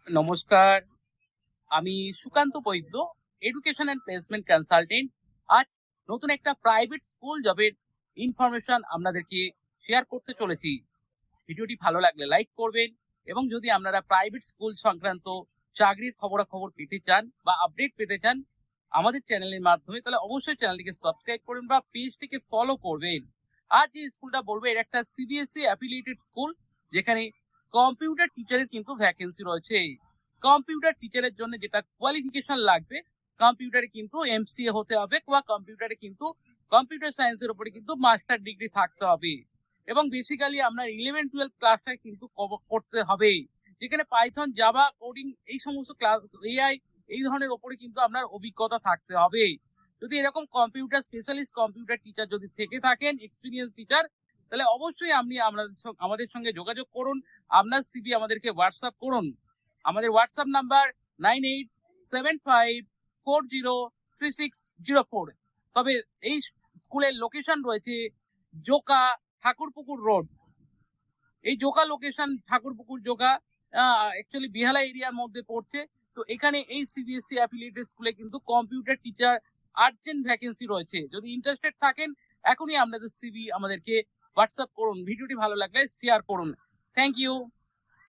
নমস্কার, আমি সুকান্ত বৈদ্য, education and placement consultant. আজ নতুন একটা প্রাইভেট স্কুল জবের ইনফরমেশন আপনাদেরকে শেয়ার করতে চলেছি। ভিডিওটি ভালো লাগলে লাইক করবেন এবং যদি আপনারা প্রাইভেট স্কুল সংক্রান্ত চাকরির খবরাখবর পেতে চান বা আপডেট পেতে চান আমাদের চ্যানেলের মাধ্যমে, তাহলে অবশ্যই চ্যানেলটিকে সাবস্ক্রাইব করবেন বা পেজটিকে ফলো করবেন। আজ যে স্কুলটা বলবো এটা একটা সিবিএসই অ্যাফিলিয়েটেড স্কুল, যেখানে কম্পিউটার টিচারের কিন্তু ভ্যাকেন্সি রয়েছে। কম্পিউটার টিচারের জন্য যেটা কোয়ালিফিকেশন লাগবে, কম্পিউটারে কিন্তু এমসিএ হতে হবে বা কম্পিউটারে কিন্তু কম্পিউটার সায়েন্সের উপরে কিন্তু মাস্টার ডিগ্রি থাকতে হবে এবং বেসিক্যালি আপনার 11-12 ক্লাসটা কিন্তু করতে হবে, যেখানে পাইথন, জাভা, কোডিং এই সমস্ত ক্লাস, এআই এই ধরনের ওপরে কিন্তু আপনার অভিজ্ঞতা থাকতে হবে। যদি এরকম কম্পিউটার স্পেশালিস্ট কম্পিউটার টিচার যদি থেকে থাকেন, এক্সপিরিয়েন্স টিচার, তাহলে অবশ্যই আপনি আমাদের সঙ্গে যোগাযোগ করুন। আপনার সিভি আমাদেরকে হোয়াটসঅ্যাপ করুন। আমাদের হোয়াটসঅ্যাপ নাম্বার 9875403604। তবে এই স্কুলের লোকেশন রয়েছে জোকা, ঠাকুরপুকুর রোড। এই জোকা লোকেশন, ঠাকুরপুকুর জোকা অ্যাকচুয়ালি বিহালা এরিয়ার মধ্যে পড়ছে। তো এখানে এই সিবিএসসি অ্যাফিলিয়েটেড স্কুলে কিন্তু কম্পিউটার টিচার আর্জেন্ট ভ্যাকেন্সি রয়েছে। যদি ইন্টারেস্টেড থাকেন এখনই আপনাদের সিভি আমাদেরকে হোয়াটসঅ্যাপ করুন। ভিডিওটি ভালো লাগলে শেয়ার করুন। Thank you.